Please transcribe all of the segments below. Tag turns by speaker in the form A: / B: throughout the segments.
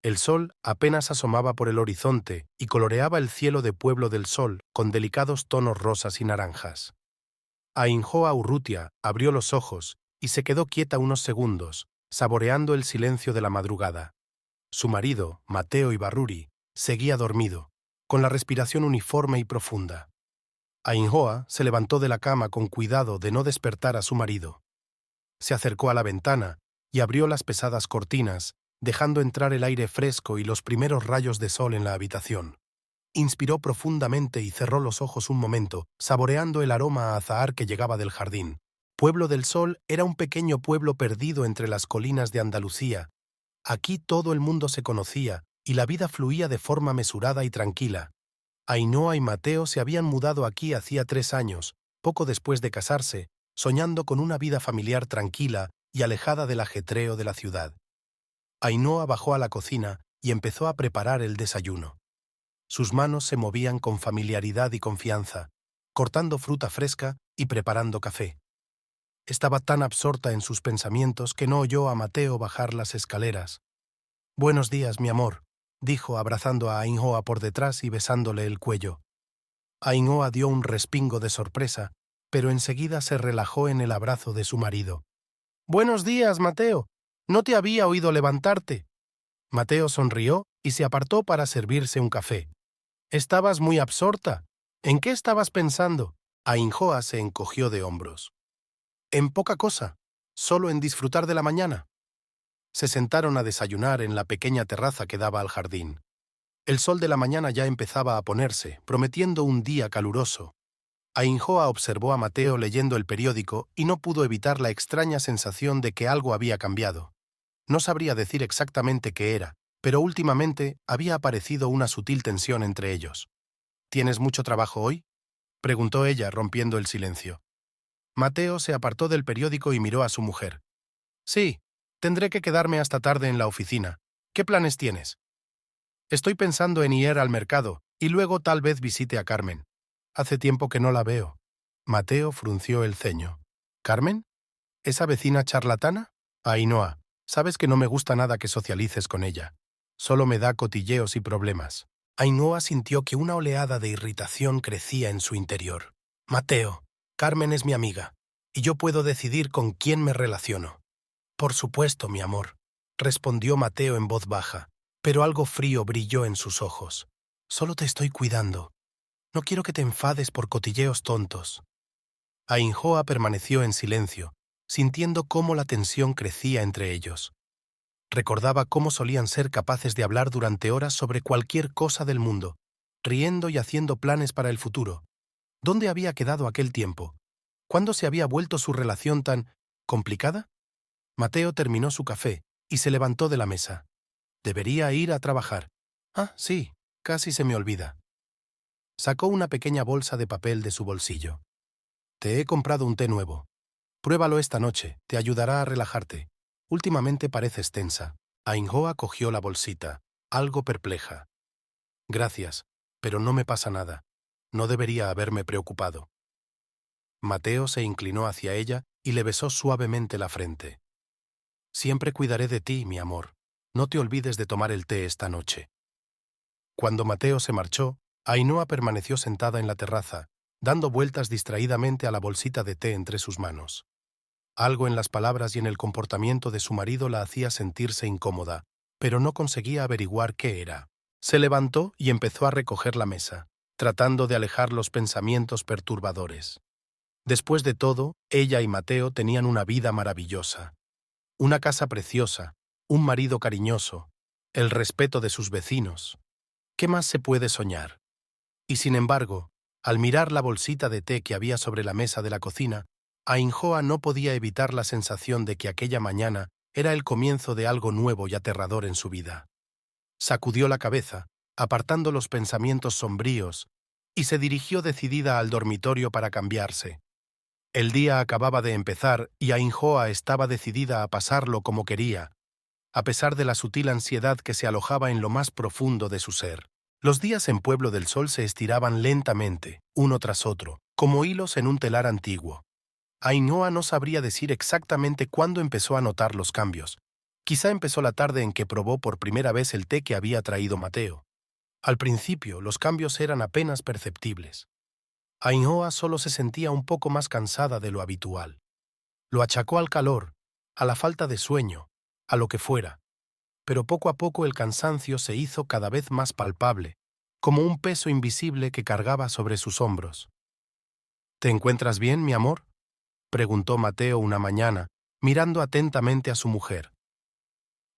A: El sol apenas asomaba por el horizonte y coloreaba el cielo de Pueblo del Sol con delicados tonos rosas y naranjas. Ainhoa Urrutia abrió los ojos y se quedó quieta unos segundos, saboreando el silencio de la madrugada. Su marido, Mateo Ibarruri, seguía dormido, con la respiración uniforme y profunda. Ainhoa se levantó de la cama con cuidado de no despertar a su marido. Se acercó a la ventana y abrió las pesadas cortinas, dejando entrar el aire fresco y los primeros rayos de sol en la habitación. Inspiró profundamente y cerró los ojos un momento, saboreando el aroma a azahar que llegaba del jardín. Pueblo del Sol era un pequeño pueblo perdido entre las colinas de Andalucía. Aquí todo el mundo se conocía y la vida fluía de forma mesurada y tranquila. Ainhoa y Mateo se habían mudado aquí hacía 3 años, poco después de casarse, soñando con una vida familiar tranquila y alejada del ajetreo de la ciudad. Ainhoa bajó a la cocina y empezó a preparar el desayuno. Sus manos se movían con familiaridad y confianza, cortando fruta fresca y preparando café. Estaba tan absorta en sus pensamientos que no oyó a Mateo bajar las escaleras. «Buenos días, mi amor», dijo abrazando a Ainhoa por detrás y besándole el cuello. Ainhoa dio un respingo de sorpresa, pero enseguida se relajó en el abrazo de su marido. «Buenos días, Mateo. No te había oído levantarte». Mateo sonrió y se apartó para servirse un café. «Estabas muy absorta. ¿En qué estabas pensando?» Ainhoa se encogió de hombros. «En poca cosa, solo en disfrutar de la mañana». Se sentaron a desayunar en la pequeña terraza que daba al jardín. El sol de la mañana ya empezaba a ponerse, prometiendo un día caluroso. Ainhoa observó a Mateo leyendo el periódico y no pudo evitar la extraña sensación de que algo había cambiado. No sabría decir exactamente qué era, pero últimamente había aparecido una sutil tensión entre ellos. «¿Tienes mucho trabajo hoy?», preguntó ella, rompiendo el silencio. Mateo se apartó del periódico y miró a su mujer. «Sí, tendré que quedarme hasta tarde en la oficina. ¿Qué planes tienes?» «Estoy pensando en ir al mercado y luego tal vez visite a Carmen. Hace tiempo que no la veo». Mateo frunció el ceño. «¿Carmen? ¿Esa vecina charlatana?» «Ainhoa, sabes que no me gusta nada que socialices con ella. Solo me da cotilleos y problemas». Ainhoa sintió que una oleada de irritación crecía en su interior. «Mateo, Carmen es mi amiga, y yo puedo decidir con quién me relaciono». «Por supuesto, mi amor», respondió Mateo en voz baja, pero algo frío brilló en sus ojos. «Solo te estoy cuidando. No quiero que te enfades por cotilleos tontos». Ainhoa permaneció en silencio, sintiendo cómo la tensión crecía entre ellos. Recordaba cómo solían ser capaces de hablar durante horas sobre cualquier cosa del mundo, riendo y haciendo planes para el futuro. ¿Dónde había quedado aquel tiempo? ¿Cuándo se había vuelto su relación tan complicada? Mateo terminó su café y se levantó de la mesa. Debería ir a trabajar. Ah, sí, casi se me olvida. Sacó una pequeña bolsa de papel de su bolsillo. «Te he comprado un té nuevo. Pruébalo esta noche, te ayudará a relajarte. Últimamente pareces tensa». Ainhoa cogió la bolsita, algo perpleja. «Gracias, pero no me pasa nada. No debería haberme preocupado». Mateo se inclinó hacia ella y le besó suavemente la frente. «Siempre cuidaré de ti, mi amor. No te olvides de tomar el té esta noche». Cuando Mateo se marchó, Ainhoa permaneció sentada en la terraza, dando vueltas distraídamente a la bolsita de té entre sus manos. Algo en las palabras y en el comportamiento de su marido la hacía sentirse incómoda, pero no conseguía averiguar qué era. Se levantó y empezó a recoger la mesa, tratando de alejar los pensamientos perturbadores. Después de todo, ella y Mateo tenían una vida maravillosa. Una casa preciosa, un marido cariñoso, el respeto de sus vecinos. ¿Qué más se puede soñar? Y sin embargo, al mirar la bolsita de té que había sobre la mesa de la cocina, Ainhoa no podía evitar la sensación de que aquella mañana era el comienzo de algo nuevo y aterrador en su vida. Sacudió la cabeza, apartando los pensamientos sombríos, y se dirigió decidida al dormitorio para cambiarse. El día acababa de empezar y Ainhoa estaba decidida a pasarlo como quería, a pesar de la sutil ansiedad que se alojaba en lo más profundo de su ser. Los días en Pueblo del Sol se estiraban lentamente, uno tras otro, como hilos en un telar antiguo. Ainhoa no sabría decir exactamente cuándo empezó a notar los cambios. Quizá empezó la tarde en que probó por primera vez el té que había traído Mateo. Al principio, los cambios eran apenas perceptibles. Ainhoa solo se sentía un poco más cansada de lo habitual. Lo achacó al calor, a la falta de sueño, a lo que fuera. Pero poco a poco el cansancio se hizo cada vez más palpable, como un peso invisible que cargaba sobre sus hombros. ¿Te encuentras bien, mi amor?, preguntó Mateo una mañana, mirando atentamente a su mujer.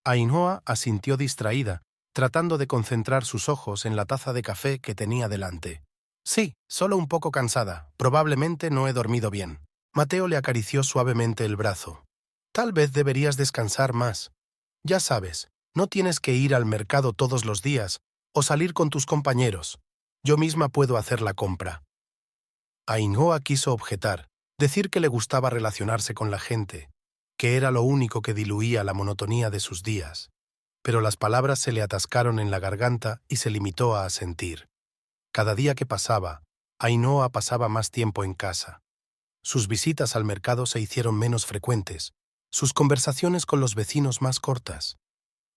A: Ainhoa asintió distraída, tratando de concentrar sus ojos en la taza de café que tenía delante. Sí, solo un poco cansada, probablemente no he dormido bien. Mateo le acarició suavemente el brazo. Tal vez deberías descansar más. Ya sabes, no tienes que ir al mercado todos los días o salir con tus compañeros. Yo misma puedo hacer la compra. Ainhoa quiso objetar, decir que le gustaba relacionarse con la gente, que era lo único que diluía la monotonía de sus días, pero las palabras se le atascaron en la garganta y se limitó a asentir. Cada día que pasaba, Ainhoa pasaba más tiempo en casa. Sus visitas al mercado se hicieron menos frecuentes, sus conversaciones con los vecinos más cortas.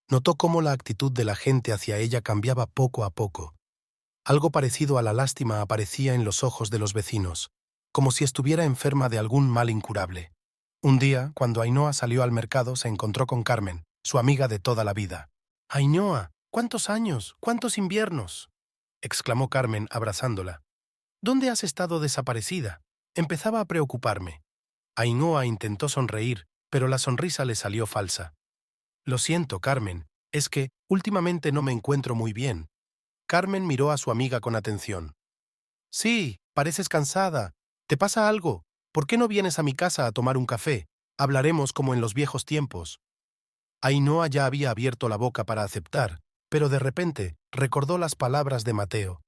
A: Notó cómo la actitud de la gente hacia ella cambiaba poco a poco. Algo parecido a la lástima aparecía en los ojos de los vecinos, como si estuviera enferma de algún mal incurable. Un día, cuando Ainhoa salió al mercado, se encontró con Carmen, su amiga de toda la vida. «Ainhoa, ¿cuántos años? ¿Cuántos inviernos?», exclamó Carmen abrazándola. «¿Dónde has estado desaparecida?». Empezaba a preocuparme. Ainhoa intentó sonreír, pero la sonrisa le salió falsa. «Lo siento, Carmen, es que últimamente no me encuentro muy bien». Carmen miró a su amiga con atención. «Sí, pareces cansada. ¿Te pasa algo? ¿Por qué no vienes a mi casa a tomar un café? Hablaremos como en los viejos tiempos». Ainhoa ya había abierto la boca para aceptar, pero de repente recordó las palabras de Mateo.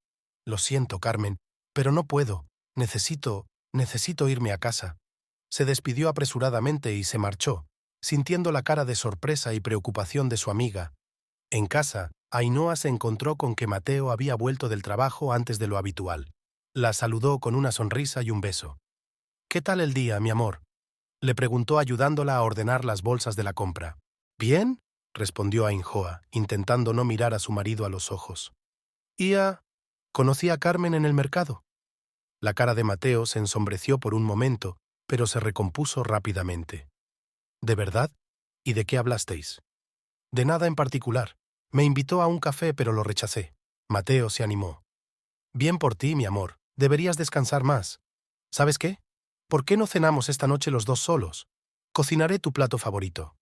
A: «Lo siento, Carmen, pero no puedo. Necesito irme a casa». Se despidió apresuradamente y se marchó, sintiendo la cara de sorpresa y preocupación de su amiga. En casa, Ainhoa se encontró con que Mateo había vuelto del trabajo antes de lo habitual. La saludó con una sonrisa y un beso. «¿Qué tal el día, mi amor?», le preguntó ayudándola a ordenar las bolsas de la compra. «Bien», respondió Ainhoa, intentando no mirar a su marido a los ojos. «¿Conocí a Carmen en el mercado?». La cara de Mateo se ensombreció por un momento, pero se recompuso rápidamente. «¿De verdad? ¿Y de qué hablasteis?». «De nada en particular. Me invitó a un café, pero lo rechacé». Mateo se animó. «Bien por ti, mi amor. Deberías descansar más. ¿Sabes qué? ¿Por qué no cenamos esta noche los dos solos? Cocinaré tu plato favorito».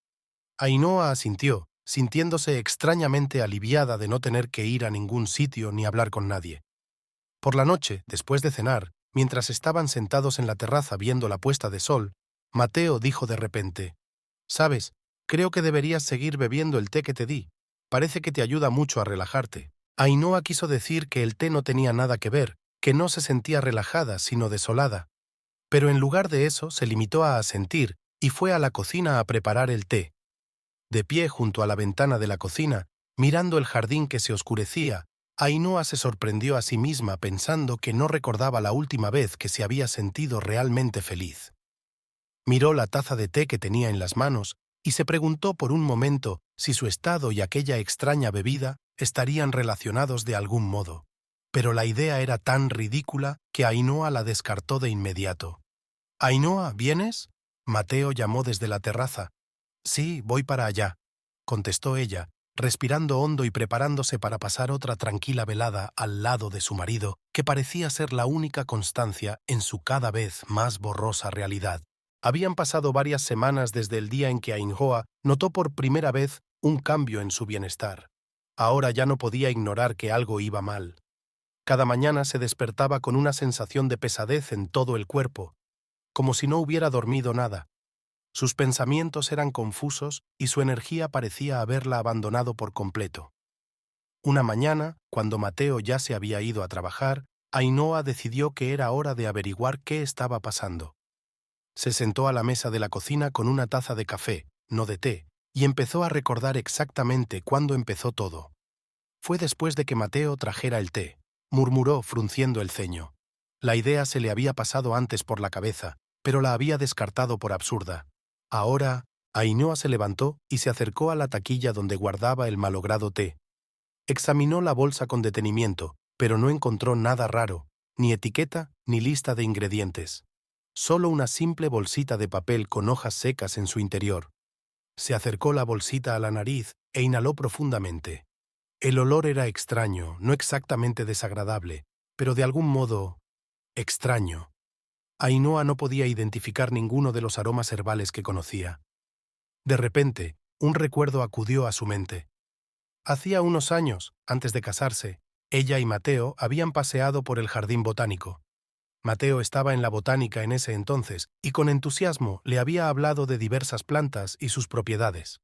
A: Ainhoa asintió, sintiéndose extrañamente aliviada de no tener que ir a ningún sitio ni hablar con nadie. Por la noche, después de cenar, mientras estaban sentados en la terraza viendo la puesta de sol, Mateo dijo de repente: «¿Sabes? Creo que deberías seguir bebiendo el té que te di. Parece que te ayuda mucho a relajarte». Ainhoa quiso decir que el té no tenía nada que ver, que no se sentía relajada, sino desolada. Pero en lugar de eso, se limitó a asentir y fue a la cocina a preparar el té. De pie junto a la ventana de la cocina, mirando el jardín que se oscurecía, Ainhoa se sorprendió a sí misma pensando que no recordaba la última vez que se había sentido realmente feliz. Miró la taza de té que tenía en las manos y se preguntó por un momento si su estado y aquella extraña bebida estarían relacionados de algún modo. Pero la idea era tan ridícula que Ainhoa la descartó de inmediato. «Ainhoa, ¿vienes?», Mateo llamó desde la terraza. «Sí, voy para allá», contestó ella, respirando hondo y preparándose para pasar otra tranquila velada al lado de su marido, que parecía ser la única constancia en su cada vez más borrosa realidad. Habían pasado varias semanas desde el día en que Ainhoa notó por primera vez un cambio en su bienestar. Ahora ya no podía ignorar que algo iba mal. Cada mañana se despertaba con una sensación de pesadez en todo el cuerpo, como si no hubiera dormido nada. Sus pensamientos eran confusos y su energía parecía haberla abandonado por completo. Una mañana, cuando Mateo ya se había ido a trabajar, Ainhoa decidió que era hora de averiguar qué estaba pasando. Se sentó a la mesa de la cocina con una taza de café, no de té, y empezó a recordar exactamente cuándo empezó todo. Fue después de que Mateo trajera el té, murmuró frunciendo el ceño. La idea se le había pasado antes por la cabeza, pero la había descartado por absurda. Ahora Ainhoa se levantó y se acercó a la taquilla donde guardaba el malogrado té. Examinó la bolsa con detenimiento, pero no encontró nada raro, ni etiqueta ni lista de ingredientes. Solo una simple bolsita de papel con hojas secas en su interior. Se acercó la bolsita a la nariz e inhaló profundamente. El olor era extraño, no exactamente desagradable, pero de algún modo extraño. Ainhoa no podía identificar ninguno de los aromas herbales que conocía. De repente, un recuerdo acudió a su mente. Hacía unos años, antes de casarse, ella y Mateo habían paseado por el jardín botánico. Mateo estaba en la botánica en ese entonces y con entusiasmo le había hablado de diversas plantas y sus propiedades.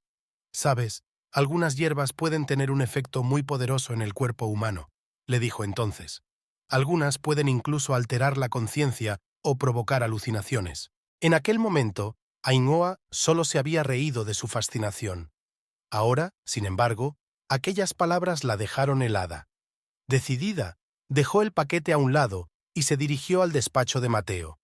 A: «Sabes, algunas hierbas pueden tener un efecto muy poderoso en el cuerpo humano», le dijo entonces. «Algunas pueden incluso alterar la conciencia o provocar alucinaciones». En aquel momento, Ainhoa solo se había reído de su fascinación. Ahora, sin embargo, aquellas palabras la dejaron helada. Decidida, dejó el paquete a un lado y se dirigió al despacho de Mateo.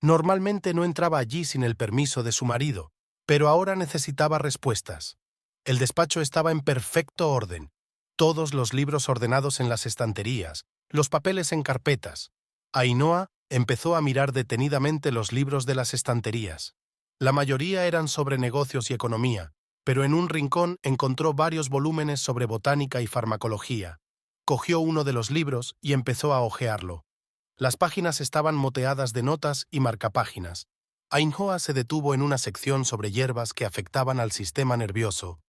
A: Normalmente no entraba allí sin el permiso de su marido, pero ahora necesitaba respuestas. El despacho estaba en perfecto orden. Todos los libros ordenados en las estanterías, los papeles en carpetas. Ainhoa empezó a mirar detenidamente los libros de las estanterías. La mayoría eran sobre negocios y economía, pero en un rincón encontró varios volúmenes sobre botánica y farmacología. Cogió uno de los libros y empezó a hojearlo. Las páginas estaban moteadas de notas y marcapáginas. Ainhoa se detuvo en una sección sobre hierbas que afectaban al sistema nervioso.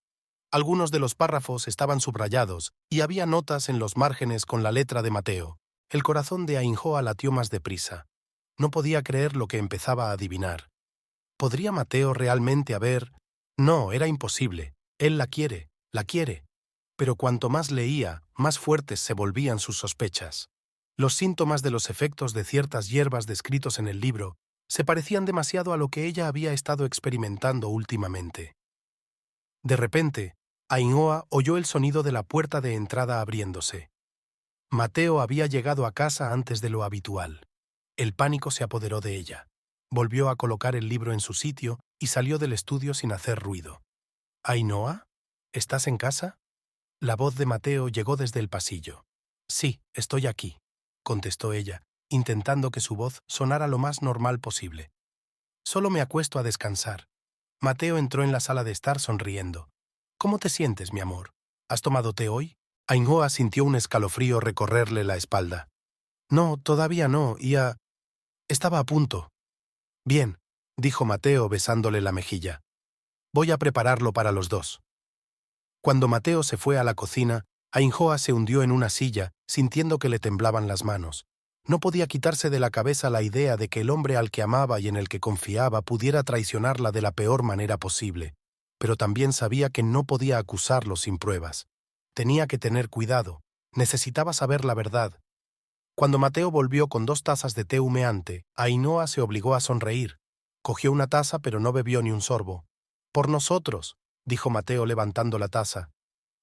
A: Algunos de los párrafos estaban subrayados y había notas en los márgenes con la letra de Mateo. El corazón de Ainhoa latió más deprisa. No podía creer lo que empezaba a adivinar. ¿Podría Mateo realmente haber...? No, era imposible. Él la quiere. Pero cuanto más leía, más fuertes se volvían sus sospechas. Los síntomas de los efectos de ciertas hierbas descritos en el libro se parecían demasiado a lo que ella había estado experimentando últimamente. De repente, Ainhoa oyó el sonido de la puerta de entrada abriéndose. Mateo había llegado a casa antes de lo habitual. El pánico se apoderó de ella. Volvió a colocar el libro en su sitio y salió del estudio sin hacer ruido. «¿Ainhoa? ¿Estás en casa?» La voz de Mateo llegó desde el pasillo. «Sí, estoy aquí», contestó ella, intentando que su voz sonara lo más normal posible. «Solo me acuesto a descansar». Mateo entró en la sala de estar sonriendo. «¿Cómo te sientes, mi amor? ¿Has tomado té hoy?» Ainhoa sintió un escalofrío recorrerle la espalda. «No, todavía no, estaba a punto». «Bien», dijo Mateo besándole la mejilla. «Voy a prepararlo para los dos». Cuando Mateo se fue a la cocina, Ainhoa se hundió en una silla, sintiendo que le temblaban las manos. No podía quitarse de la cabeza la idea de que el hombre al que amaba y en el que confiaba pudiera traicionarla de la peor manera posible, pero también sabía que no podía acusarlo sin pruebas. Tenía que tener cuidado, necesitaba saber la verdad. Cuando Mateo volvió con 2 tazas de té humeante, Ainhoa se obligó a sonreír. Cogió una taza pero no bebió ni un sorbo. «Por nosotros», dijo Mateo levantando la taza.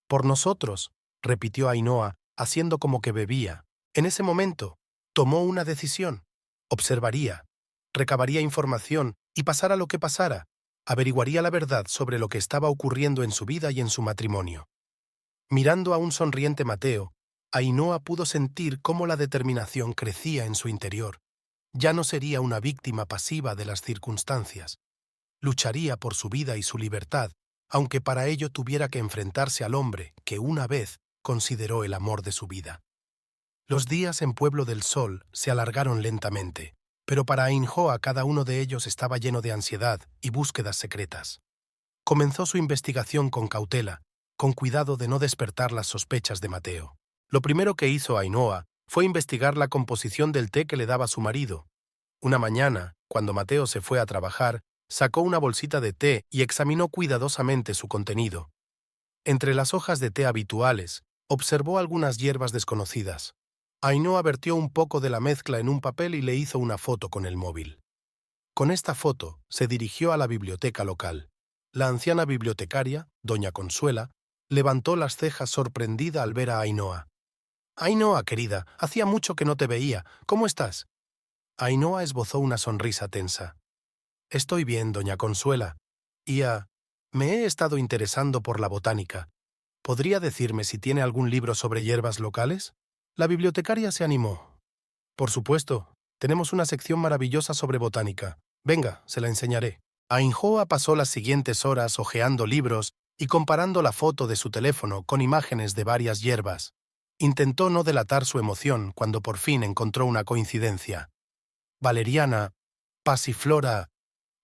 A: «Por nosotros», repitió Ainhoa, haciendo como que bebía. En ese momento, tomó una decisión. Observaría, recabaría información y pasara lo que pasara, averiguaría la verdad sobre lo que estaba ocurriendo en su vida y en su matrimonio. Mirando a un sonriente Mateo, Ainhoa pudo sentir cómo la determinación crecía en su interior. Ya no sería una víctima pasiva de las circunstancias. Lucharía por su vida y su libertad, aunque para ello tuviera que enfrentarse al hombre que una vez consideró el amor de su vida. Los días en Pueblo del Sol se alargaron lentamente, pero para Ainhoa cada uno de ellos estaba lleno de ansiedad y búsquedas secretas. Comenzó su investigación con cautela, con cuidado de no despertar las sospechas de Mateo. Lo primero que hizo Ainhoa fue investigar la composición del té que le daba su marido. Una mañana, cuando Mateo se fue a trabajar, sacó una bolsita de té y examinó cuidadosamente su contenido. Entre las hojas de té habituales, observó algunas hierbas desconocidas. Ainhoa vertió un poco de la mezcla en un papel y le hizo una foto con el móvil. Con esta foto se dirigió a la biblioteca local. La anciana bibliotecaria, doña Consuela, levantó las cejas sorprendida al ver a Ainhoa. «Ainhoa, querida, hacía mucho que no te veía. ¿Cómo estás?» Ainhoa esbozó una sonrisa tensa. «Estoy bien, doña Consuela. Me he estado interesando por la botánica. ¿Podría decirme si tiene algún libro sobre hierbas locales? La bibliotecaria se animó. Por supuesto, tenemos una sección maravillosa sobre botánica. Venga, se la enseñaré. Ainhoa pasó las siguientes horas hojeando libros y comparando la foto de su teléfono con imágenes de varias hierbas. Intentó no delatar su emoción cuando por fin encontró una coincidencia. Valeriana, pasiflora,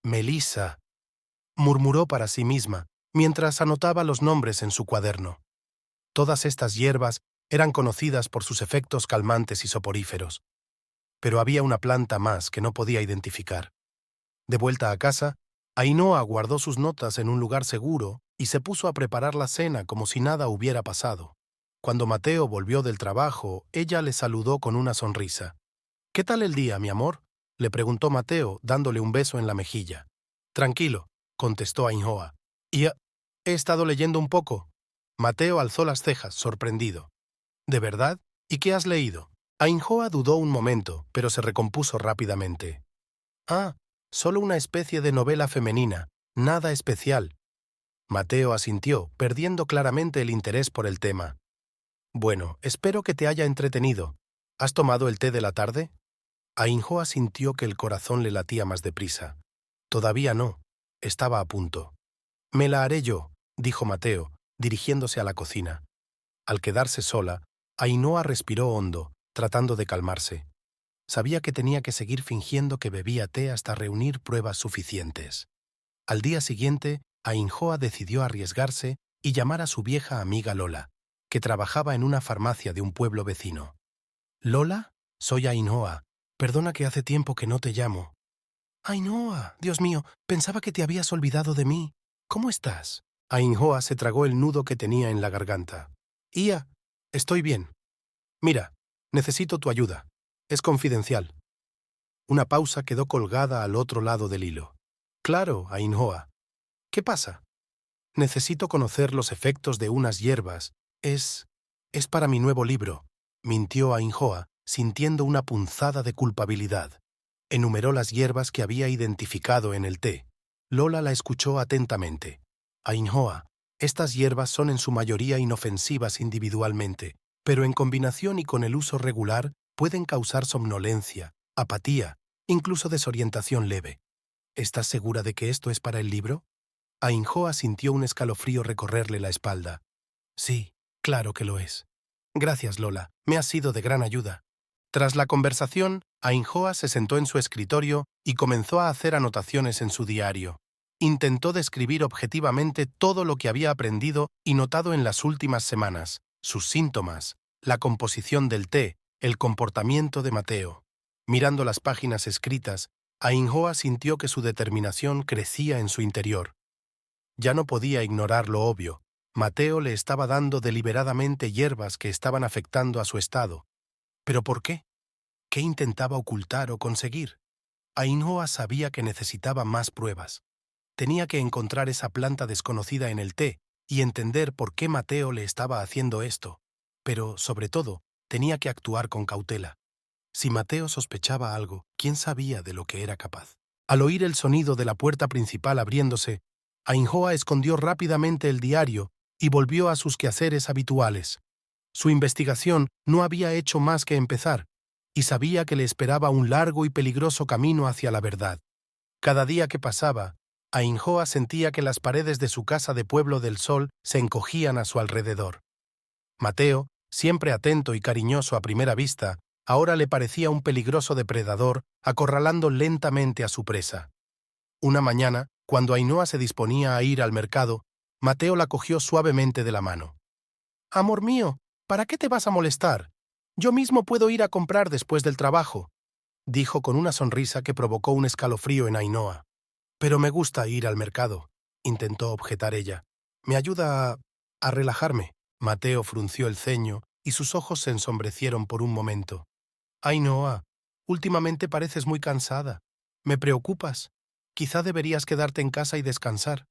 A: melisa, murmuró para sí misma, mientras anotaba los nombres en su cuaderno. Todas estas hierbas eran conocidas por sus efectos calmantes y soporíferos. Pero había una planta más que no podía identificar. De vuelta a casa, Ainhoa guardó sus notas en un lugar seguro y se puso a preparar la cena como si nada hubiera pasado. Cuando Mateo volvió del trabajo, ella le saludó con una sonrisa. «¿Qué tal el día, mi amor?», le preguntó Mateo, dándole un beso en la mejilla. «Tranquilo», contestó Ainhoa. «Y he estado leyendo un poco». Mateo alzó las cejas, sorprendido. «¿De verdad? ¿Y qué has leído?». Ainhoa dudó un momento, pero se recompuso rápidamente. «Ah, solo una especie de novela femenina, nada especial». Mateo asintió, perdiendo claramente el interés por el tema. «Bueno, espero que te haya entretenido. ¿Has tomado el té de la tarde?». Ainhoa sintió que el corazón le latía más deprisa. «Todavía no. Estaba a punto». «Me la haré yo», dijo Mateo, dirigiéndose a la cocina. Al quedarse sola, Ainhoa respiró hondo, tratando de calmarse. Sabía que tenía que seguir fingiendo que bebía té hasta reunir pruebas suficientes. Al día siguiente, Ainhoa decidió arriesgarse y llamar a su vieja amiga Lola, que trabajaba en una farmacia de un pueblo vecino. «¿Lola? Soy Ainhoa. Perdona que hace tiempo que no te llamo». «Ainhoa, Dios mío, pensaba que te habías olvidado de mí. ¿Cómo estás?». Ainhoa se tragó el nudo que tenía en la garganta. «Ia, estoy bien. Mira, necesito tu ayuda. Es confidencial». Una pausa quedó colgada al otro lado del hilo. «Claro, Ainhoa. ¿Qué pasa?». «Necesito conocer los efectos de unas hierbas. Es para mi nuevo libro», mintió Ainhoa, sintiendo una punzada de culpabilidad. Enumeró las hierbas que había identificado en el té. Lola la escuchó atentamente. «Ainhoa, estas hierbas son en su mayoría inofensivas individualmente, pero en combinación y con el uso regular pueden causar somnolencia, apatía, incluso desorientación leve. ¿Estás segura de que esto es para el libro?». Ainhoa sintió un escalofrío recorrerle la espalda. «Sí, claro que lo es. Gracias, Lola. Me has sido de gran ayuda». Tras la conversación, Ainhoa se sentó en su escritorio y comenzó a hacer anotaciones en su diario. Intentó describir objetivamente todo lo que había aprendido y notado en las últimas semanas, sus síntomas, la composición del té, el comportamiento de Mateo. Mirando las páginas escritas, Ainhoa sintió que su determinación crecía en su interior. Ya no podía ignorar lo obvio. Mateo le estaba dando deliberadamente hierbas que estaban afectando a su estado. ¿Pero por qué? ¿Qué intentaba ocultar o conseguir? Ainhoa sabía que necesitaba más pruebas. Tenía que encontrar esa planta desconocida en el té y entender por qué Mateo le estaba haciendo esto. Pero, sobre todo, tenía que actuar con cautela. Si Mateo sospechaba algo, ¿quién sabía de lo que era capaz? Al oír el sonido de la puerta principal abriéndose, Ainhoa escondió rápidamente el diario y volvió a sus quehaceres habituales. Su investigación no había hecho más que empezar, y sabía que le esperaba un largo y peligroso camino hacia la verdad. Cada día que pasaba, Ainhoa sentía que las paredes de su casa de Pueblo del Sol se encogían a su alrededor. Mateo, siempre atento y cariñoso a primera vista, ahora le parecía un peligroso depredador acorralando lentamente a su presa. Una mañana, cuando Ainhoa se disponía a ir al mercado, Mateo la cogió suavemente de la mano. «Amor mío, ¿para qué te vas a molestar? Yo mismo puedo ir a comprar después del trabajo», dijo con una sonrisa que provocó un escalofrío en Ainhoa. «Pero me gusta ir al mercado», intentó objetar ella. «Me ayuda a relajarme». Mateo frunció el ceño y sus ojos se ensombrecieron por un momento. «Ainhoa, últimamente pareces muy cansada. Me preocupas. Quizá deberías quedarte en casa y descansar».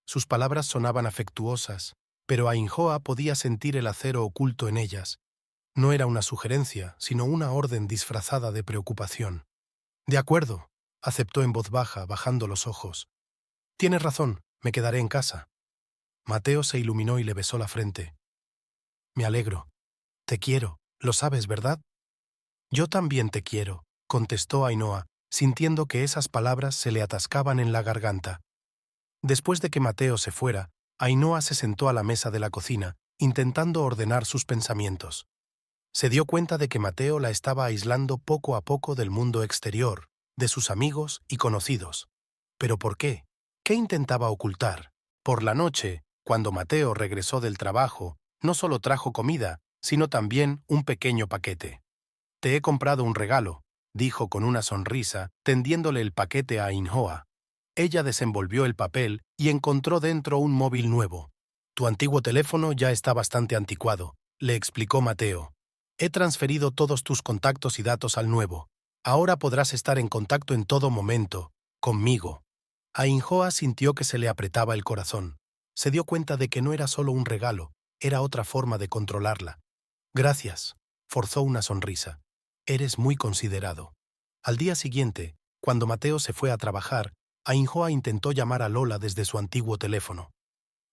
A: Sus palabras sonaban afectuosas, pero Ainhoa podía sentir el acero oculto en ellas. No era una sugerencia, sino una orden disfrazada de preocupación. «De acuerdo», aceptó en voz baja, bajando los ojos. «Tienes razón, Me quedaré en casa. Mateo se iluminó y le besó la frente. Me alegro. Te quiero, lo sabes, ¿verdad? Yo también te quiero, contestó Ainhoa, sintiendo que esas palabras se le atascaban en la garganta. Después de que Mateo se fuera, Ainhoa se sentó a la mesa de la cocina, intentando ordenar sus pensamientos. Se dio cuenta de que Mateo la estaba aislando poco a poco del mundo exterior, de sus amigos y conocidos. ¿Pero por qué? ¿Qué intentaba ocultar? Por la noche, cuando Mateo regresó del trabajo, no solo trajo comida, sino también un pequeño paquete. Te he comprado un regalo, dijo con una sonrisa, tendiéndole el paquete a Ainhoa. Ella desenvolvió el papel y encontró dentro un móvil nuevo. Tu antiguo teléfono ya está bastante anticuado, le explicó Mateo. He transferido todos tus contactos y datos al nuevo. Ahora podrás estar en contacto en todo momento, conmigo. Ainhoa sintió que se le apretaba el corazón. Se dio cuenta de que no era solo un regalo, era otra forma de controlarla. Gracias, forzó una sonrisa. Eres muy considerado. Al día siguiente, cuando Mateo se fue a trabajar, Ainhoa intentó llamar a Lola desde su antiguo teléfono.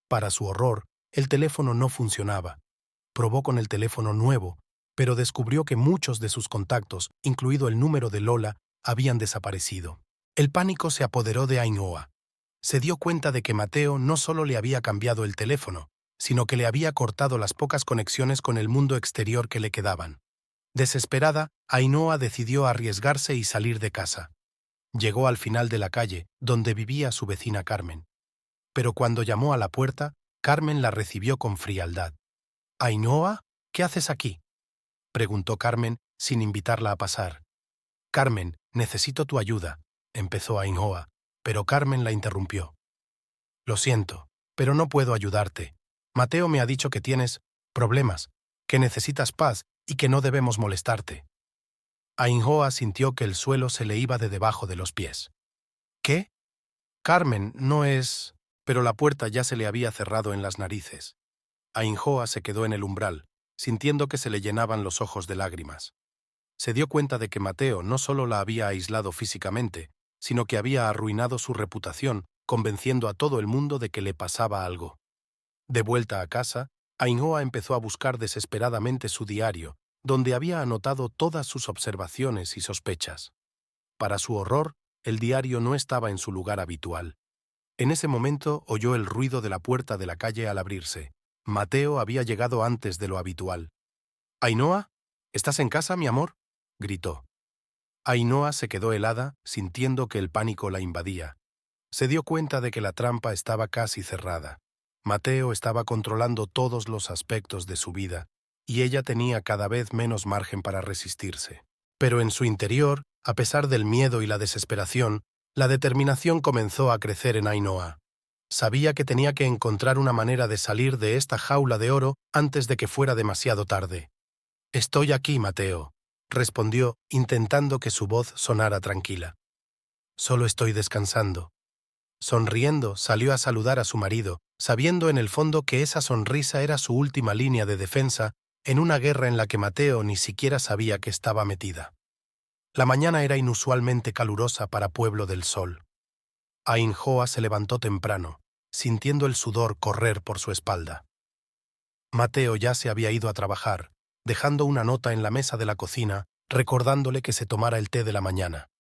A: Para su horror, el teléfono no funcionaba. Probó con el teléfono nuevo, pero descubrió que muchos de sus contactos, incluido el número de Lola, habían desaparecido. El pánico se apoderó de Ainhoa. Se dio cuenta de que Mateo no solo le había cambiado el teléfono, sino que le había cortado las pocas conexiones con el mundo exterior que le quedaban. Desesperada, Ainhoa decidió arriesgarse y salir de casa. Llegó al final de la calle, donde vivía su vecina Carmen. Pero cuando llamó a la puerta, Carmen la recibió con frialdad. «¿Ainhoa? ¿Qué haces aquí?», preguntó Carmen, sin invitarla a pasar. «Carmen, necesito tu ayuda», empezó Ainhoa, pero Carmen la interrumpió. «Lo siento, pero no puedo ayudarte. Mateo me ha dicho que tienes problemas, que necesitas paz y que no debemos molestarte». Ainhoa sintió que el suelo se le iba de debajo de los pies. «¿Qué? Carmen, no es...» Pero la puerta ya se le había cerrado en las narices. Ainhoa se quedó en el umbral, sintiendo que se le llenaban los ojos de lágrimas. Se dio cuenta de que Mateo no solo la había aislado físicamente, sino que había arruinado su reputación, convenciendo a todo el mundo de que le pasaba algo. De vuelta a casa, Ainhoa empezó a buscar desesperadamente su diario, donde había anotado todas sus observaciones y sospechas. Para su horror, el diario no estaba en su lugar habitual. En ese momento oyó el ruido de la puerta de la calle al abrirse. Mateo había llegado antes de lo habitual. «Ainhoa, ¿estás en casa, mi amor?», gritó. Ainhoa se quedó helada, sintiendo que el pánico la invadía. Se dio cuenta de que la trampa estaba casi cerrada. Mateo estaba controlando todos los aspectos de su vida, y ella tenía cada vez menos margen para resistirse. Pero en su interior, a pesar del miedo y la desesperación, la determinación comenzó a crecer en Ainhoa. Sabía que tenía que encontrar una manera de salir de esta jaula de oro antes de que fuera demasiado tarde. «Estoy aquí, Mateo», respondió, intentando que su voz sonara tranquila. «Solo estoy descansando». Sonriendo, salió a saludar a su marido, sabiendo en el fondo que esa sonrisa era su última línea de defensa en una guerra en la que Mateo ni siquiera sabía que estaba metida. La mañana era inusualmente calurosa para Pueblo del Sol. Ainhoa se levantó temprano, sintiendo el sudor correr por su espalda. Mateo ya se había ido a trabajar, dejando una nota en la mesa de la cocina, recordándole que se tomara el té de la mañana.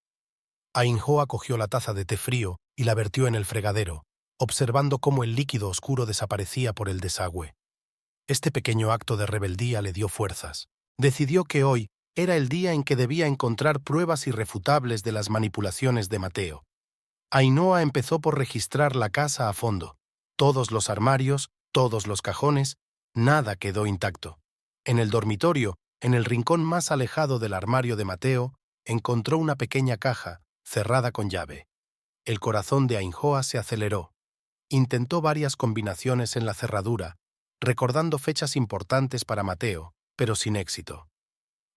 A: Ainhoa cogió la taza de té frío y la vertió en el fregadero, observando cómo el líquido oscuro desaparecía por el desagüe. Este pequeño acto de rebeldía le dio fuerzas. Decidió que hoy era el día en que debía encontrar pruebas irrefutables de las manipulaciones de Mateo. Ainhoa empezó por registrar la casa a fondo. Todos los armarios, todos los cajones, nada quedó intacto. En el dormitorio, en el rincón más alejado del armario de Mateo, encontró una pequeña caja, cerrada con llave. El corazón de Ainhoa se aceleró. Intentó varias combinaciones en la cerradura, recordando fechas importantes para Mateo, pero sin éxito.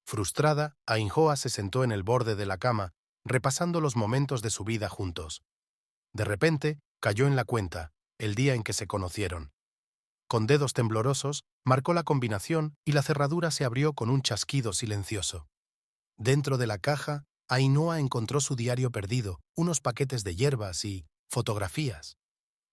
A: Frustrada, Ainhoa se sentó en el borde de la cama, repasando los momentos de su vida juntos. De repente, cayó en la cuenta, el día en que se conocieron. Con dedos temblorosos, marcó la combinación y la cerradura se abrió con un chasquido silencioso. Dentro de la caja, Ainhoa encontró su diario perdido, unos paquetes de hierbas y fotografías.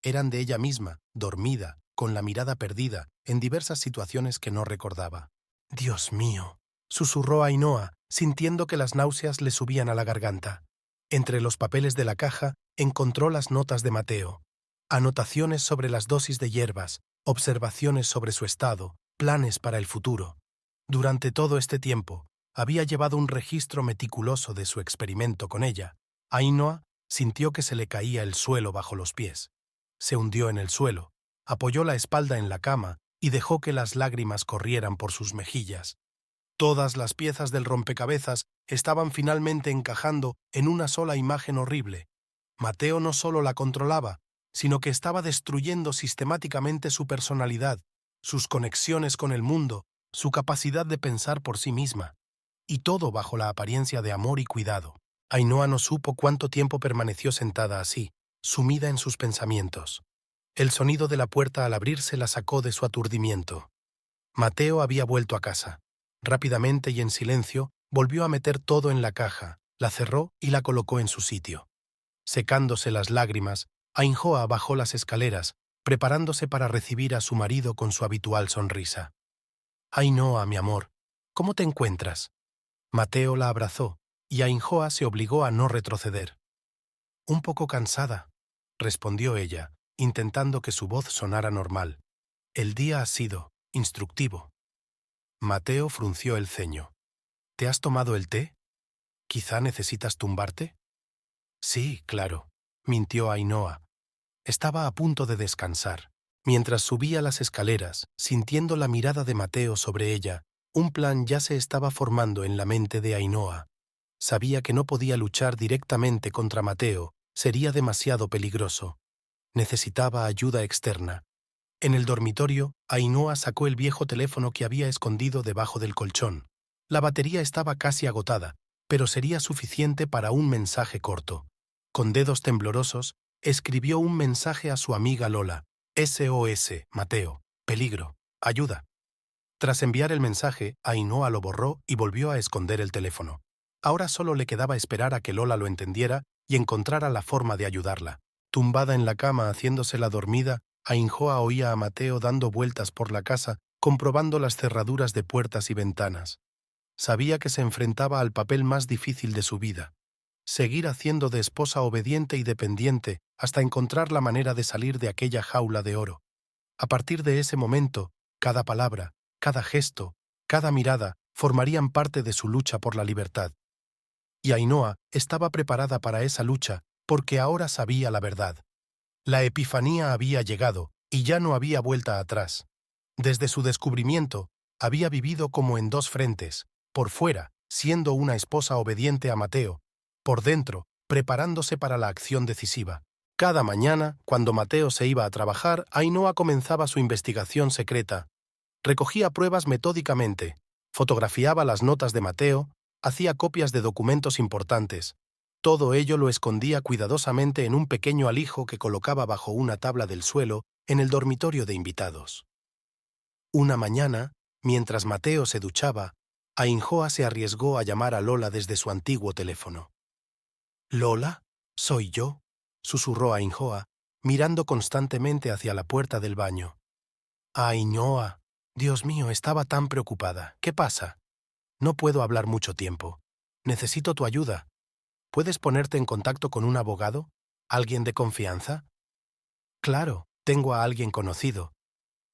A: eran de ella misma, dormida, con la mirada perdida, en diversas situaciones que no recordaba. «Dios mío», susurró Ainhoa, sintiendo que las náuseas le subían a la garganta. Entre los papeles de la caja encontró las notas de Mateo. Anotaciones sobre las dosis de hierbas, observaciones sobre su estado, planes para el futuro. Durante todo este tiempo, había llevado un registro meticuloso de su experimento con ella. Ainhoa sintió que se le caía el suelo bajo los pies. Se hundió en el suelo, apoyó la espalda en la cama y dejó que las lágrimas corrieran por sus mejillas. Todas las piezas del rompecabezas estaban finalmente encajando en una sola imagen horrible. Mateo no solo la controlaba, sino que estaba destruyendo sistemáticamente su personalidad, sus conexiones con el mundo, su capacidad de pensar por sí misma, y todo bajo la apariencia de amor y cuidado. Ainhoa no supo cuánto tiempo permaneció sentada así, sumida en sus pensamientos. El sonido de la puerta al abrirse la sacó de su aturdimiento. Mateo había vuelto a casa. Rápidamente y en silencio, volvió a meter todo en la caja, la cerró y la colocó en su sitio. Secándose las lágrimas, Ainhoa bajó las escaleras, preparándose para recibir a su marido con su habitual sonrisa. «Ainhoa, mi amor, ¿cómo te encuentras?» Mateo la abrazó, y Ainhoa se obligó a no retroceder. «Un poco cansada», respondió ella, intentando que su voz sonara normal. «El día ha sido instructivo». Mateo frunció el ceño. «¿Te has tomado el té? ¿Quizá necesitas tumbarte?» «Sí, claro», mintió Ainhoa. Estaba a punto de descansar. Mientras subía las escaleras, sintiendo la mirada de Mateo sobre ella, un plan ya se estaba formando en la mente de Ainhoa. Sabía que no podía luchar directamente contra Mateo, sería demasiado peligroso. Necesitaba ayuda externa. En el dormitorio, Ainhoa sacó el viejo teléfono que había escondido debajo del colchón. La batería estaba casi agotada, pero sería suficiente para un mensaje corto. Con dedos temblorosos, escribió un mensaje a su amiga Lola. SOS, Mateo, peligro, ayuda. Tras enviar el mensaje, Ainhoa lo borró y volvió a esconder el teléfono. Ahora solo le quedaba esperar a que Lola lo entendiera y encontrara la forma de ayudarla. Tumbada en la cama haciéndose la dormida, Ainhoa oía a Mateo dando vueltas por la casa, comprobando las cerraduras de puertas y ventanas. Sabía que se enfrentaba al papel más difícil de su vida. Seguir haciendo de esposa obediente y dependiente hasta encontrar la manera de salir de aquella jaula de oro. A partir de ese momento, cada palabra, cada gesto, cada mirada formarían parte de su lucha por la libertad. Y Ainhoa estaba preparada para esa lucha porque ahora sabía la verdad. La epifanía había llegado y ya no había vuelta atrás. Desde su descubrimiento, había vivido como en dos frentes, por fuera, siendo una esposa obediente a Mateo, por dentro, preparándose para la acción decisiva. Cada mañana, cuando Mateo se iba a trabajar, Ainhoa comenzaba su investigación secreta. Recogía pruebas metódicamente, fotografiaba las notas de Mateo, hacía copias de documentos importantes. Todo ello lo escondía cuidadosamente en un pequeño alijo que colocaba bajo una tabla del suelo en el dormitorio de invitados. Una mañana, mientras Mateo se duchaba, Ainhoa se arriesgó a llamar a Lola desde su antiguo teléfono. «¿Lola? Soy yo», susurró Ainhoa, mirando constantemente hacia la puerta del baño. «Ainhoa, Dios mío, estaba tan preocupada. ¿Qué pasa? No puedo hablar mucho tiempo. Necesito tu ayuda. ¿Puedes ponerte en contacto con un abogado? ¿Alguien de confianza?» «Claro, tengo a alguien conocido.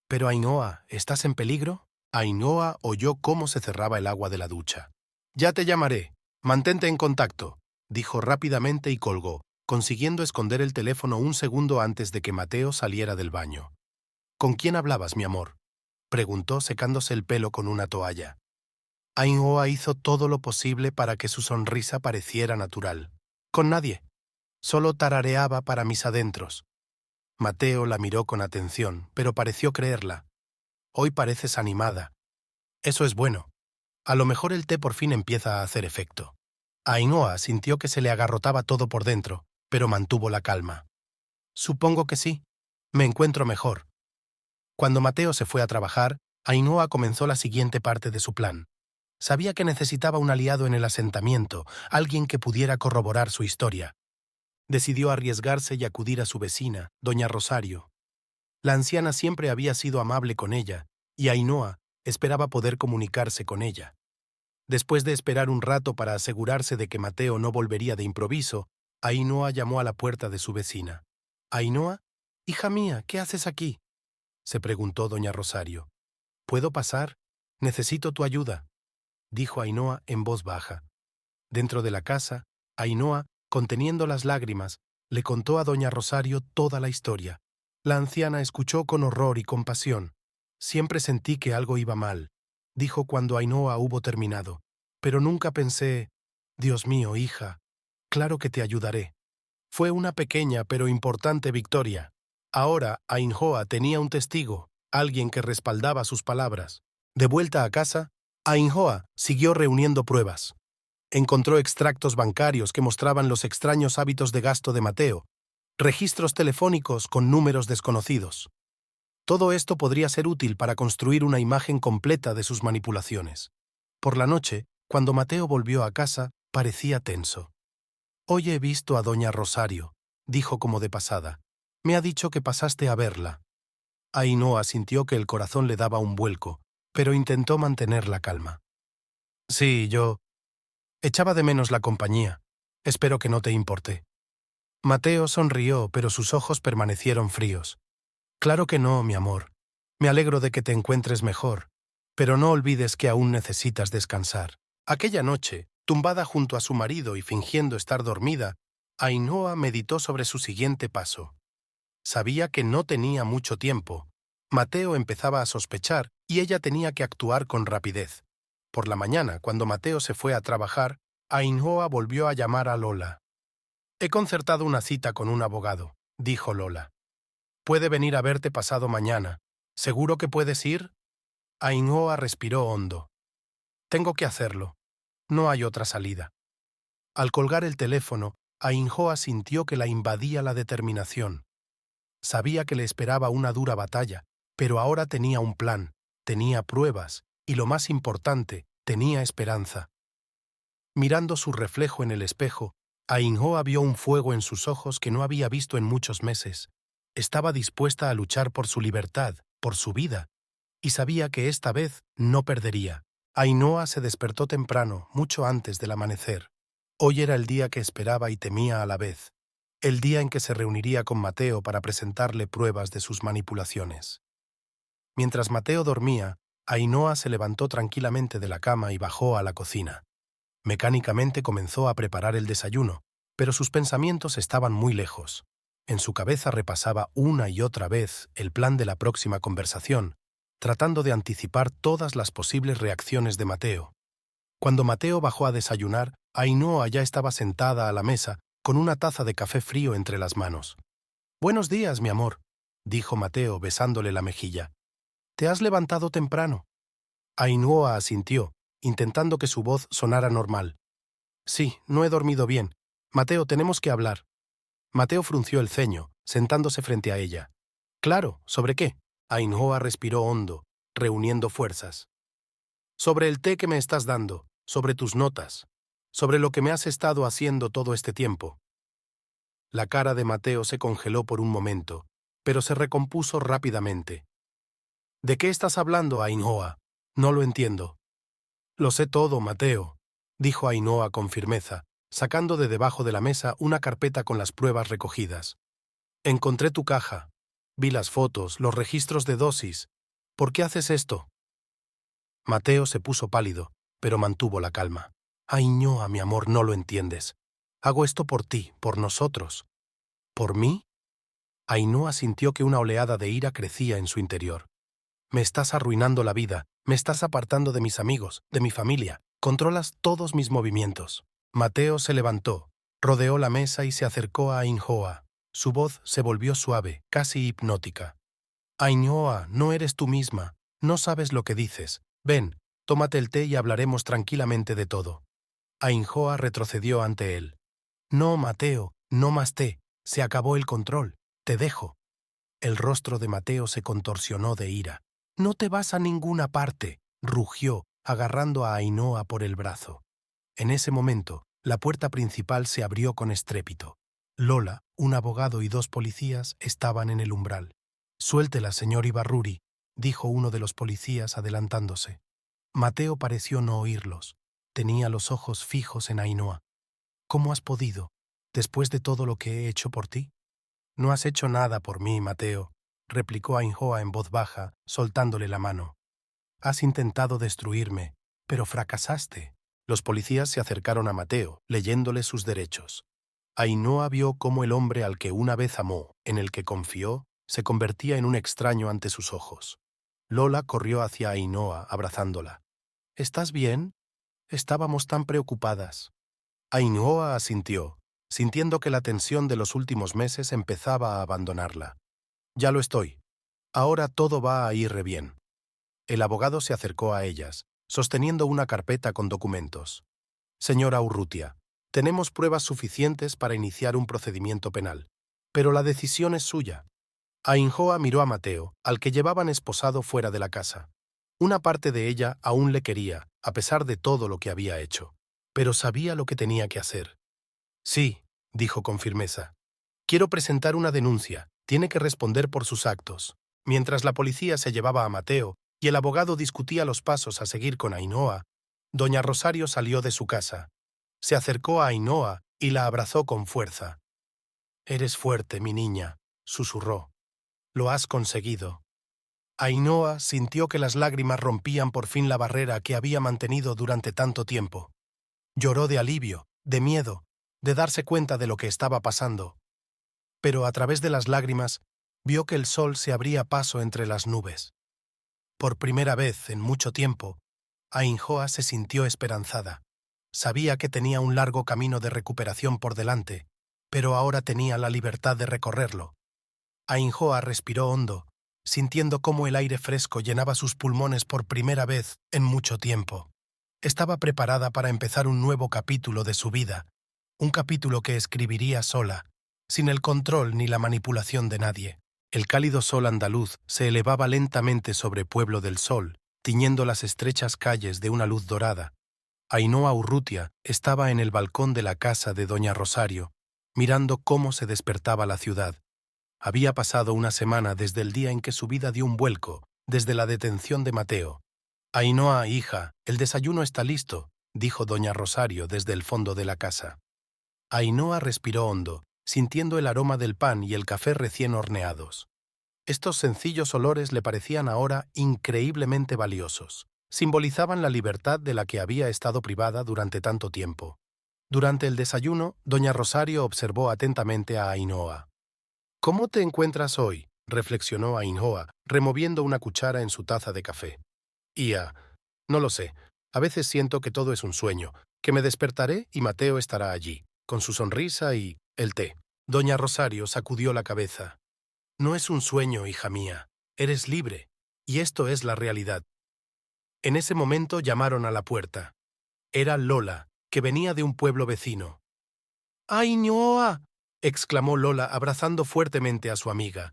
A: Pero Ainhoa, ¿estás en peligro?» Ainhoa oyó cómo se cerraba el agua de la ducha. «Ya te llamaré. Mantente en contacto», dijo rápidamente y colgó, consiguiendo esconder el teléfono un segundo antes de que Mateo saliera del baño. «¿Con quién hablabas, mi amor?», preguntó secándose el pelo con una toalla. Ainhoa hizo todo lo posible para que su sonrisa pareciera natural. «Con nadie. Solo tarareaba para mis adentros». Mateo la miró con atención, pero pareció creerla. «Hoy pareces animada. Eso es bueno. A lo mejor el té por fin empieza a hacer efecto». Ainhoa sintió que se le agarrotaba todo por dentro, pero mantuvo la calma. «Supongo que sí. Me encuentro mejor». Cuando Mateo se fue a trabajar, Ainhoa comenzó la siguiente parte de su plan. Sabía que necesitaba un aliado en el asentamiento, alguien que pudiera corroborar su historia. decidió arriesgarse y acudir a su vecina, doña Rosario. La anciana siempre había sido amable con ella, y Ainhoa esperaba poder comunicarse con ella. Después de esperar un rato para asegurarse de que Mateo no volvería de improviso, Ainhoa llamó a la puerta de su vecina. «Ainhoa, hija mía, ¿qué haces aquí?», se preguntó doña Rosario. «¿Puedo pasar? Necesito tu ayuda», dijo Ainhoa en voz baja. Dentro de la casa, Ainhoa, conteniendo las lágrimas, le contó a doña Rosario toda la historia. La anciana escuchó con horror y compasión. «Siempre sentí que algo iba mal», dijo cuando Ainhoa hubo terminado. «Pero nunca pensé, Dios mío, hija, claro que te ayudaré». Fue una pequeña pero importante victoria. Ahora Ainhoa tenía un testigo, alguien que respaldaba sus palabras. De vuelta a casa, Ainhoa siguió reuniendo pruebas. Encontró extractos bancarios que mostraban los extraños hábitos de gasto de Mateo, registros telefónicos con números desconocidos. Todo esto podría ser útil para construir una imagen completa de sus manipulaciones. Por la noche, cuando Mateo volvió a casa, parecía tenso. «Hoy he visto a doña Rosario», dijo como de pasada. «Me ha dicho que pasaste a verla». Ainhoa sintió que el corazón le daba un vuelco, pero intentó mantener la calma. «Sí, yo echaba de menos la compañía. Espero que no te importe». Mateo sonrió, pero sus ojos permanecieron fríos. «Claro que no, mi amor. Me alegro de que te encuentres mejor, pero no olvides que aún necesitas descansar». Aquella noche, tumbada junto a su marido y fingiendo estar dormida, Ainhoa meditó sobre su siguiente paso. Sabía que no tenía mucho tiempo. Mateo empezaba a sospechar y ella tenía que actuar con rapidez. Por la mañana, cuando Mateo se fue a trabajar, Ainhoa volvió a llamar a Lola. «He concertado una cita con un abogado», dijo Lola. «Puede venir a verte pasado mañana. ¿Seguro que puedes ir?» Ainhoa respiró hondo. «Tengo que hacerlo. No hay otra salida». Al colgar el teléfono, Ainhoa sintió que la invadía la determinación. Sabía que le esperaba una dura batalla, pero ahora tenía un plan, tenía pruebas y, lo más importante, tenía esperanza. Mirando su reflejo en el espejo, Ainhoa vio un fuego en sus ojos que no había visto en muchos meses. Estaba dispuesta a luchar por su libertad, por su vida, y sabía que esta vez no perdería. Ainhoa se despertó temprano, mucho antes del amanecer. Hoy era el día que esperaba y temía a la vez, el día en que se reuniría con Mateo para presentarle pruebas de sus manipulaciones. Mientras Mateo dormía, Ainhoa se levantó tranquilamente de la cama y bajó a la cocina. Mecánicamente comenzó a preparar el desayuno, pero sus pensamientos estaban muy lejos. En su cabeza repasaba una y otra vez el plan de la próxima conversación, tratando de anticipar todas las posibles reacciones de Mateo. Cuando Mateo bajó a desayunar, Ainhoa ya estaba sentada a la mesa, con una taza de café frío entre las manos. «Buenos días, mi amor», dijo Mateo besándole la mejilla. «¿Te has levantado temprano?» Ainhoa asintió, intentando que su voz sonara normal. «Sí, no he dormido bien. Mateo, tenemos que hablar». Mateo frunció el ceño, sentándose frente a ella. «Claro, ¿sobre qué?». Ainhoa respiró hondo, reuniendo fuerzas. «Sobre el té que me estás dando, sobre tus notas, sobre lo que me has estado haciendo todo este tiempo». La cara de Mateo se congeló por un momento, pero se recompuso rápidamente. «¿De qué estás hablando, Ainhoa? No lo entiendo». «Lo sé todo, Mateo», dijo Ainhoa con firmeza, sacando de debajo de la mesa una carpeta con las pruebas recogidas. «Encontré tu caja. Vi las fotos, los registros de dosis. ¿Por qué haces esto?». Mateo se puso pálido, pero mantuvo la calma. «Ainhoa, mi amor, no lo entiendes. Hago esto por ti, por nosotros». «¿Por mí?». Ainhoa sintió que una oleada de ira crecía en su interior. «Me estás arruinando la vida, me estás apartando de mis amigos, de mi familia. Controlas todos mis movimientos». Mateo se levantó, rodeó la mesa y se acercó a Ainhoa. Su voz se volvió suave, casi hipnótica. «Ainhoa, no eres tú misma. No sabes lo que dices. Ven, tómate el té y hablaremos tranquilamente de todo». Ainhoa retrocedió ante él. «No, Mateo, no más té. Se acabó el control. Te dejo». El rostro de Mateo se contorsionó de ira. «No te vas a ninguna parte», rugió, agarrando a Ainhoa por el brazo. En ese momento, la puerta principal se abrió con estrépito. Lola, un abogado y dos policías estaban en el umbral. «Suéltela, señor Ibarruri», dijo uno de los policías adelantándose. Mateo pareció no oírlos. Tenía los ojos fijos en Ainhoa. «¿Cómo has podido, después de todo lo que he hecho por ti?» «No has hecho nada por mí, Mateo», replicó Ainhoa en voz baja, soltándole la mano. «Has intentado destruirme, pero fracasaste». Los policías se acercaron a Mateo, leyéndole sus derechos. Ainhoa vio cómo el hombre al que una vez amó, en el que confió, se convertía en un extraño ante sus ojos. Lola corrió hacia Ainhoa, abrazándola. «¿Estás bien? Estábamos tan preocupadas». Ainhoa asintió, sintiendo que la tensión de los últimos meses empezaba a abandonarla. «Ya lo estoy. Ahora todo va a ir re bien». El abogado se acercó a ellas, sosteniendo una carpeta con documentos. «Señora Urrutia, tenemos pruebas suficientes para iniciar un procedimiento penal, pero la decisión es suya». Ainhoa miró a Mateo, al que llevaban esposado fuera de la casa. Una parte de ella aún le quería, a pesar de todo lo que había hecho, pero sabía lo que tenía que hacer. «Sí», dijo con firmeza. «Quiero presentar una denuncia. Tiene que responder por sus actos». Mientras la policía se llevaba a Mateo y el abogado discutía los pasos a seguir con Ainhoa, doña Rosario salió de su casa. Se acercó a Ainhoa y la abrazó con fuerza. «Eres fuerte, mi niña», susurró. «Lo has conseguido». Ainhoa sintió que las lágrimas rompían por fin la barrera que había mantenido durante tanto tiempo. Lloró de alivio, de miedo, de darse cuenta de lo que estaba pasando. Pero a través de las lágrimas vio que el sol se abría paso entre las nubes. Por primera vez en mucho tiempo, Ainhoa se sintió esperanzada. Sabía que tenía un largo camino de recuperación por delante, pero ahora tenía la libertad de recorrerlo. Ainhoa respiró hondo, sintiendo cómo el aire fresco llenaba sus pulmones por primera vez en mucho tiempo. Estaba preparada para empezar un nuevo capítulo de su vida, un capítulo que escribiría sola, sin el control ni la manipulación de nadie. El cálido sol andaluz se elevaba lentamente sobre Pueblo del Sol, tiñendo las estrechas calles de una luz dorada. Ainhoa Urrutia estaba en el balcón de la casa de doña Rosario, mirando cómo se despertaba la ciudad. Había pasado una semana desde el día en que su vida dio un vuelco, desde la detención de Mateo. «Ainhoa, hija, el desayuno está listo», dijo doña Rosario desde el fondo de la casa. Ainhoa respiró hondo, sintiendo el aroma del pan y el café recién horneados. Estos sencillos olores le parecían ahora increíblemente valiosos. Simbolizaban la libertad de la que había estado privada durante tanto tiempo. Durante el desayuno, doña Rosario observó atentamente a Ainhoa. «¿Cómo te encuentras hoy?», reflexionó Ainhoa, removiendo una cuchara en su taza de café. «Ia, no lo sé. A veces siento que todo es un sueño, que me despertaré y Mateo estará allí, con su sonrisa y el té». Doña Rosario sacudió la cabeza. «No es un sueño, hija mía. Eres libre, y esto es la realidad». En ese momento llamaron a la puerta. Era Lola, que venía de un pueblo vecino. «¡Ainhoa!», exclamó Lola abrazando fuertemente a su amiga.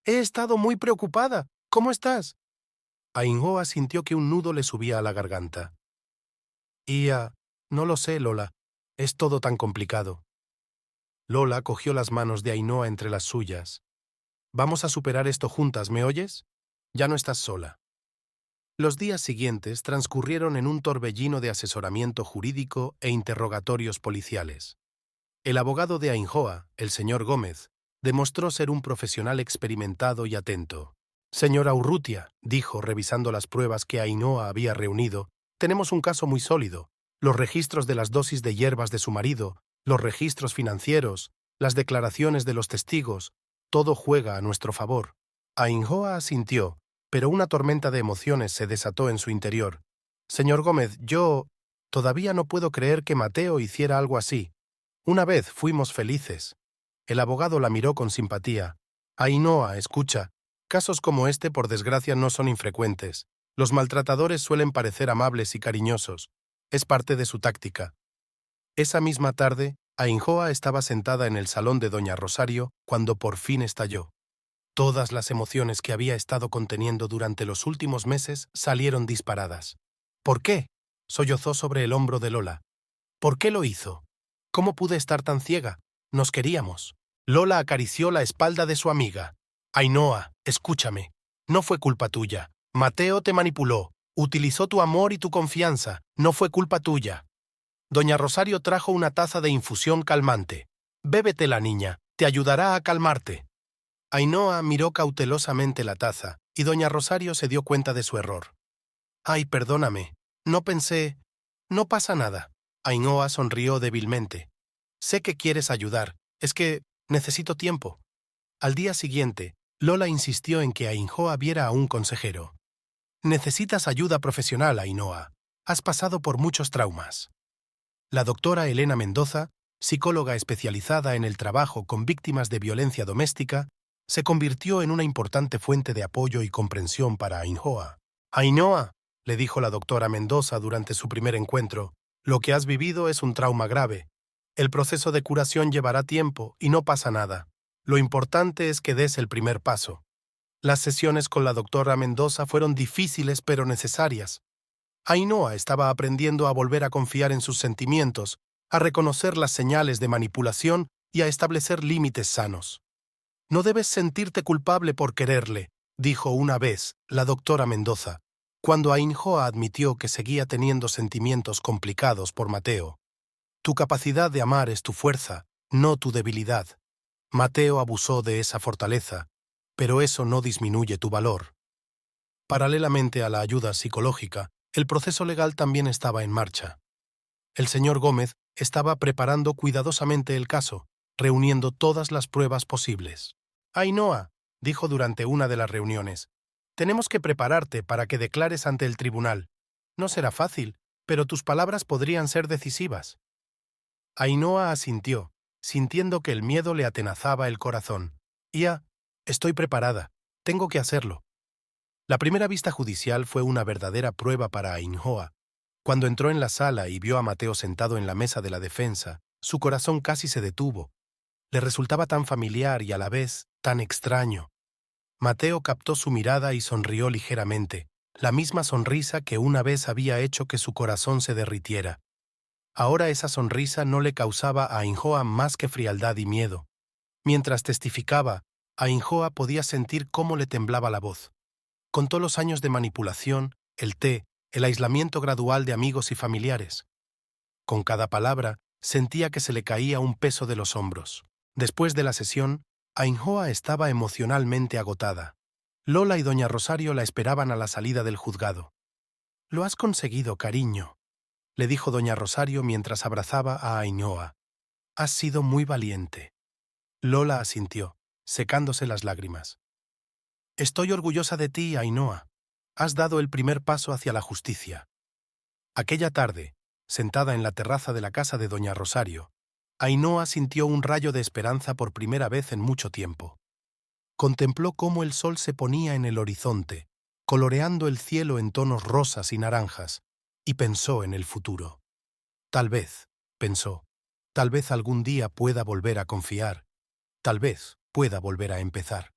A: «He estado muy preocupada. ¿Cómo estás?». Ainhoa sintió que un nudo le subía a la garganta. «Ia, no lo sé, Lola. Es todo tan complicado». Lola cogió las manos de Ainhoa entre las suyas. «Vamos a superar esto juntas, ¿me oyes? Ya no estás sola». Los días siguientes transcurrieron en un torbellino de asesoramiento jurídico e interrogatorios policiales. El abogado de Ainhoa, el señor Gómez, demostró ser un profesional experimentado y atento. «Señora Urrutia», dijo, revisando las pruebas que Ainhoa había reunido, «tenemos un caso muy sólido. Los registros de las dosis de hierbas de su marido, los registros financieros, las declaraciones de los testigos, todo juega a nuestro favor». Ainhoa asintió, pero una tormenta de emociones se desató en su interior. «Señor Gómez, yo todavía no puedo creer que Mateo hiciera algo así. Una vez fuimos felices». El abogado la miró con simpatía. «Ainhoa, escucha. Casos como este, por desgracia, no son infrecuentes. Los maltratadores suelen parecer amables y cariñosos. Es parte de su táctica». Esa misma tarde, Ainhoa estaba sentada en el salón de doña Rosario cuando por fin estalló. Todas las emociones que había estado conteniendo durante los últimos meses salieron disparadas. «¿Por qué?», sollozó sobre el hombro de Lola. «¿Por qué lo hizo? ¿Cómo pude estar tan ciega? Nos queríamos. Lola acarició la espalda de su amiga. Ainhoa, escúchame. No fue culpa tuya. Mateo te manipuló. Utilizó tu amor y tu confianza. No fue culpa tuya. Doña Rosario trajo una taza de infusión calmante. Bébetela, niña. Te ayudará a calmarte. Ainhoa miró cautelosamente la taza, y doña Rosario se dio cuenta de su error. Ay, perdóname. No pensé. No pasa nada. Ainhoa sonrió débilmente. Sé que quieres ayudar. Es que necesito tiempo. Al día siguiente, Lola insistió en que Ainhoa viera a un consejero. Necesitas ayuda profesional, Ainhoa. Has pasado por muchos traumas. La doctora Elena Mendoza, psicóloga especializada en el trabajo con víctimas de violencia doméstica, se convirtió en una importante fuente de apoyo y comprensión para Ainhoa. Ainhoa, le dijo la doctora Mendoza durante su primer encuentro, lo que has vivido es un trauma grave. El proceso de curación llevará tiempo y no pasa nada. Lo importante es que des el primer paso. Las sesiones con la doctora Mendoza fueron difíciles pero necesarias. Ainhoa estaba aprendiendo a volver a confiar en sus sentimientos, a reconocer las señales de manipulación y a establecer límites sanos. No debes sentirte culpable por quererle, dijo una vez la doctora Mendoza, cuando Ainhoa admitió que seguía teniendo sentimientos complicados por Mateo. Tu capacidad de amar es tu fuerza, no tu debilidad. Mateo abusó de esa fortaleza, pero eso no disminuye tu valor. Paralelamente a la ayuda psicológica, el proceso legal también estaba en marcha. El señor Gómez estaba preparando cuidadosamente el caso, reuniendo todas las pruebas posibles. Ainhoa, dijo durante una de las reuniones, tenemos que prepararte para que declares ante el tribunal. No será fácil, pero tus palabras podrían ser decisivas. Ainhoa asintió, sintiendo que el miedo le atenazaba el corazón. Estoy preparada. Tengo que hacerlo. La primera vista judicial fue una verdadera prueba para Ainhoa. Cuando entró en la sala y vio a Mateo sentado en la mesa de la defensa, su corazón casi se detuvo. Le resultaba tan familiar y a la vez tan extraño. Mateo captó su mirada y sonrió ligeramente, la misma sonrisa que una vez había hecho que su corazón se derritiera. Ahora esa sonrisa no le causaba a Ainhoa más que frialdad y miedo. Mientras testificaba, Ainhoa podía sentir cómo le temblaba la voz. Contó los años de manipulación, el té, el aislamiento gradual de amigos y familiares. Con cada palabra, sentía que se le caía un peso de los hombros. Después de la sesión, Ainhoa estaba emocionalmente agotada. Lola y doña Rosario la esperaban a la salida del juzgado. «Lo has conseguido, cariño», le dijo doña Rosario mientras abrazaba a Ainhoa. «Has sido muy valiente». Lola asintió, secándose las lágrimas. «Estoy orgullosa de ti, Ainhoa. Has dado el primer paso hacia la justicia». Aquella tarde, sentada en la terraza de la casa de doña Rosario, Ainhoa sintió un rayo de esperanza por primera vez en mucho tiempo. Contempló cómo el sol se ponía en el horizonte, coloreando el cielo en tonos rosas y naranjas, y pensó en el futuro. Tal vez, pensó, tal vez algún día pueda volver a confiar, tal vez pueda volver a empezar.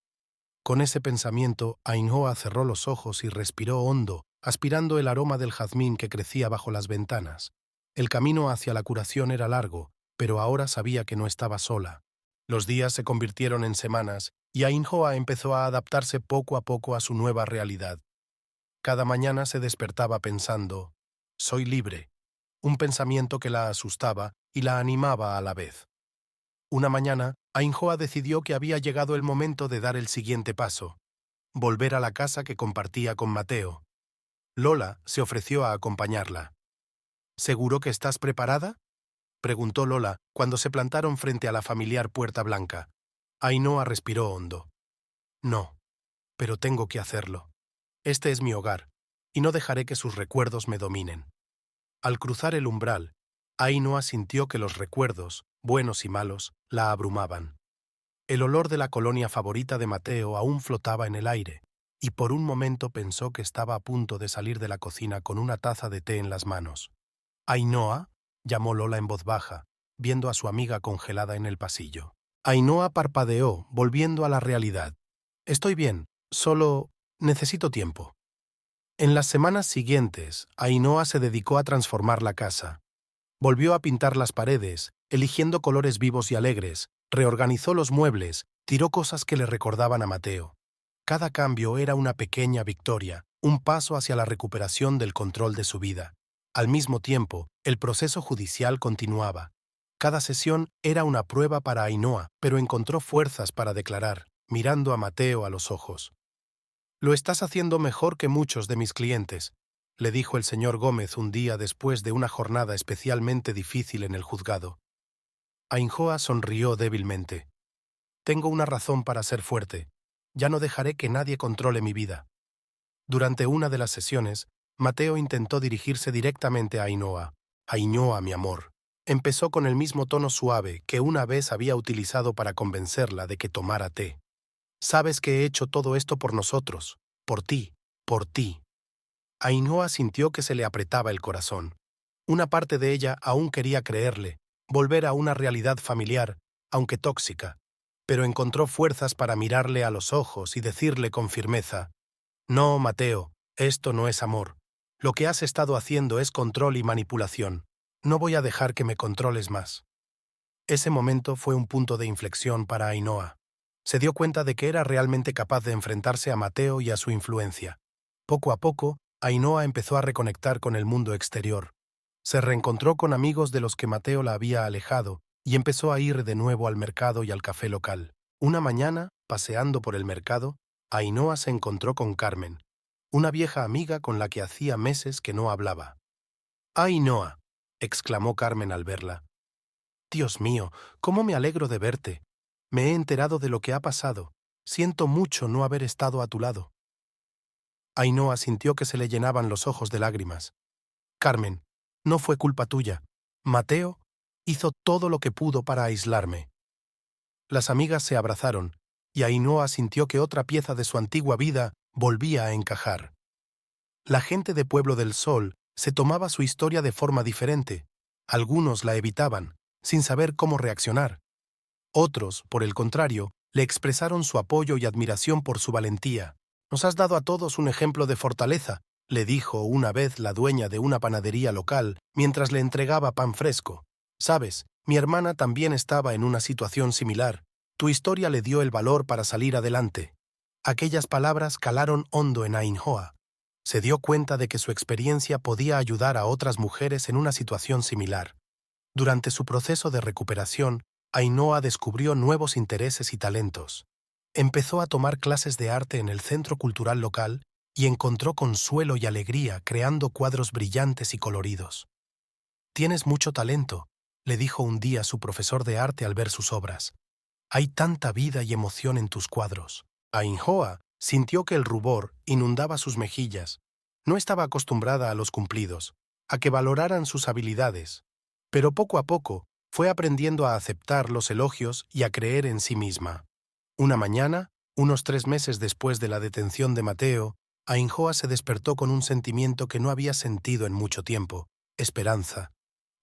A: Con ese pensamiento, Ainhoa cerró los ojos y respiró hondo, aspirando el aroma del jazmín que crecía bajo las ventanas. El camino hacia la curación era largo, pero ahora sabía que no estaba sola. Los días se convirtieron en semanas, y Ainhoa empezó a adaptarse poco a poco a su nueva realidad. Cada mañana se despertaba pensando, «Soy libre», un pensamiento que la asustaba y la animaba a la vez. Una mañana, Ainhoa decidió que había llegado el momento de dar el siguiente paso, volver a la casa que compartía con Mateo. Lola se ofreció a acompañarla. «¿Seguro que estás preparada?», preguntó Lola cuando se plantaron frente a la familiar Puerta Blanca. Ainhoa respiró hondo. «No, pero tengo que hacerlo. Este es mi hogar, y no dejaré que sus recuerdos me dominen». Al cruzar el umbral, Ainhoa sintió que los recuerdos, buenos y malos, la abrumaban. El olor de la colonia favorita de Mateo aún flotaba en el aire, y por un momento pensó que estaba a punto de salir de la cocina con una taza de té en las manos. «Ainhoa», llamó Lola en voz baja, viendo a su amiga congelada en el pasillo. Ainhoa parpadeó, volviendo a la realidad. «Estoy bien, solo necesito tiempo». En las semanas siguientes, Ainhoa se dedicó a transformar la casa. Volvió a pintar las paredes eligiendo colores vivos y alegres, reorganizó los muebles, tiró cosas que le recordaban a Mateo. Cada cambio era una pequeña victoria, un paso hacia la recuperación del control de su vida. Al mismo tiempo, el proceso judicial continuaba. Cada sesión era una prueba para Ainhoa, pero encontró fuerzas para declarar, mirando a Mateo a los ojos. «Lo estás haciendo mejor que muchos de mis clientes», le dijo el señor Gómez un día después de una jornada especialmente difícil en el juzgado. Ainhoa sonrió débilmente. «Tengo una razón para ser fuerte. Ya no dejaré que nadie controle mi vida». Durante una de las sesiones, Mateo intentó dirigirse directamente a Ainhoa. «Ainhoa, mi amor». Empezó con el mismo tono suave que una vez había utilizado para convencerla de que tomara té. «Sabes que he hecho todo esto por nosotros, por ti, por ti». Ainhoa sintió que se le apretaba el corazón. Una parte de ella aún quería creerle, volver a una realidad familiar, aunque tóxica, pero encontró fuerzas para mirarle a los ojos y decirle con firmeza: «No, Mateo, esto no es amor. Lo que has estado haciendo es control y manipulación. No voy a dejar que me controles más». Ese momento fue un punto de inflexión para Ainhoa. Se dio cuenta de que era realmente capaz de enfrentarse a Mateo y a su influencia. Poco a poco, Ainhoa empezó a reconectar con el mundo exterior. Se reencontró con amigos de los que Mateo la había alejado y empezó a ir de nuevo al mercado y al café local. Una mañana, paseando por el mercado, Ainhoa se encontró con Carmen, una vieja amiga con la que hacía meses que no hablaba. «Ainhoa», exclamó Carmen al verla. «Dios mío, cómo me alegro de verte. Me he enterado de lo que ha pasado. Siento mucho no haber estado a tu lado». Ainhoa sintió que se le llenaban los ojos de lágrimas. «Carmen, no fue culpa tuya. Mateo hizo todo lo que pudo para aislarme». Las amigas se abrazaron, y Ainhoa sintió que otra pieza de su antigua vida volvía a encajar. La gente de Pueblo del Sol se tomaba su historia de forma diferente. Algunos la evitaban, sin saber cómo reaccionar. Otros, por el contrario, le expresaron su apoyo y admiración por su valentía. «Nos has dado a todos un ejemplo de fortaleza», le dijo una vez la dueña de una panadería local mientras le entregaba pan fresco. «Sabes, mi hermana también estaba en una situación similar. Tu historia le dio el valor para salir adelante». Aquellas palabras calaron hondo en Ainhoa. Se dio cuenta de que su experiencia podía ayudar a otras mujeres en una situación similar. Durante su proceso de recuperación, Ainhoa descubrió nuevos intereses y talentos. Empezó a tomar clases de arte en el centro cultural local y encontró consuelo y alegría creando cuadros brillantes y coloridos. «Tienes mucho talento», le dijo un día su profesor de arte al ver sus obras. «Hay tanta vida y emoción en tus cuadros». Ainhoa sintió que el rubor inundaba sus mejillas. No estaba acostumbrada a los cumplidos, a que valoraran sus habilidades, pero poco a poco fue aprendiendo a aceptar los elogios y a creer en sí misma. Una mañana, unos 3 meses después de la detención de Mateo, Ainhoa se despertó con un sentimiento que no había sentido en mucho tiempo: esperanza.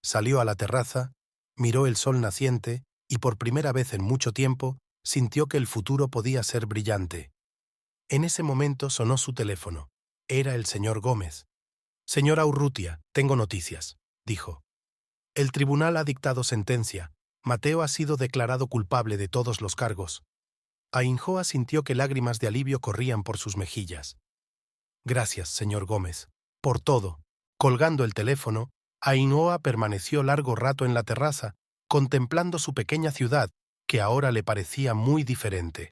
A: Salió a la terraza, miró el sol naciente y por primera vez en mucho tiempo sintió que el futuro podía ser brillante. En ese momento sonó su teléfono. Era el señor Gómez. «Señora Urrutia, tengo noticias», dijo. «El tribunal ha dictado sentencia. Mateo ha sido declarado culpable de todos los cargos». Ainhoa sintió que lágrimas de alivio corrían por sus mejillas. «Gracias, señor Gómez, por todo». Colgando el teléfono, Ainhoa permaneció largo rato en la terraza, contemplando su pequeña ciudad, que ahora le parecía muy diferente.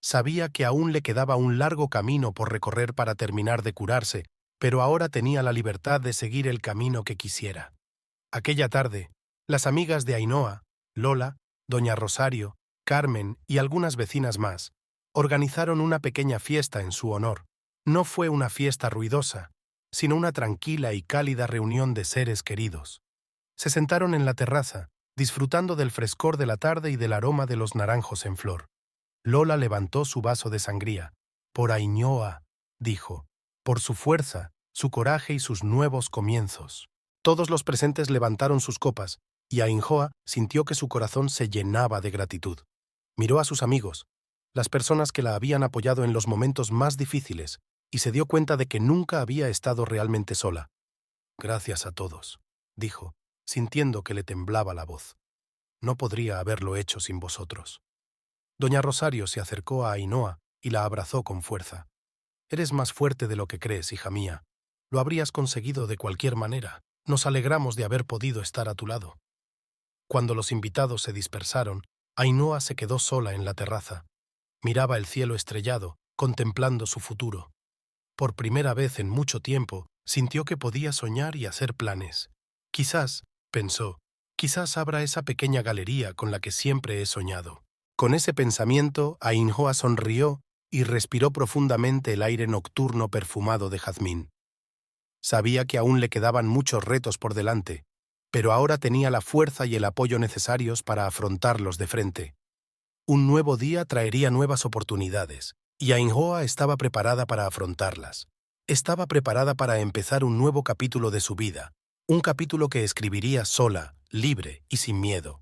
A: Sabía que aún le quedaba un largo camino por recorrer para terminar de curarse, pero ahora tenía la libertad de seguir el camino que quisiera. Aquella tarde, las amigas de Ainhoa, Lola, doña Rosario, Carmen y algunas vecinas más, organizaron una pequeña fiesta en su honor. No fue una fiesta ruidosa, sino una tranquila y cálida reunión de seres queridos. Se sentaron en la terraza, disfrutando del frescor de la tarde y del aroma de los naranjos en flor. Lola levantó su vaso de sangría. «Por Ainhoa», dijo, «por su fuerza, su coraje y sus nuevos comienzos». Todos los presentes levantaron sus copas, y Ainhoa sintió que su corazón se llenaba de gratitud. Miró a sus amigos, las personas que la habían apoyado en los momentos más difíciles, y se dio cuenta de que nunca había estado realmente sola. «Gracias a todos», dijo, sintiendo que le temblaba la voz. no podría haberlo hecho sin vosotros. Doña Rosario se acercó a Ainhoa y la abrazó con fuerza. Eres más fuerte de lo que crees, hija mía. Lo habrías conseguido de cualquier manera. Nos alegramos de haber podido estar a tu lado. Cuando los invitados se dispersaron, Ainhoa se quedó sola en la terraza. Miraba el cielo estrellado, contemplando su futuro. Por primera vez en mucho tiempo, sintió que podía soñar y hacer planes. Quizás, pensó, quizás abra esa pequeña galería con la que siempre he soñado. Con ese pensamiento, Ainhoa sonrió y respiró profundamente el aire nocturno perfumado de jazmín. Sabía que aún le quedaban muchos retos por delante, pero ahora tenía la fuerza y el apoyo necesarios para afrontarlos de frente. Un nuevo día traería nuevas oportunidades, y Ainhoa estaba preparada para afrontarlas. Estaba preparada para empezar un nuevo capítulo de su vida, un capítulo que escribiría sola, libre y sin miedo.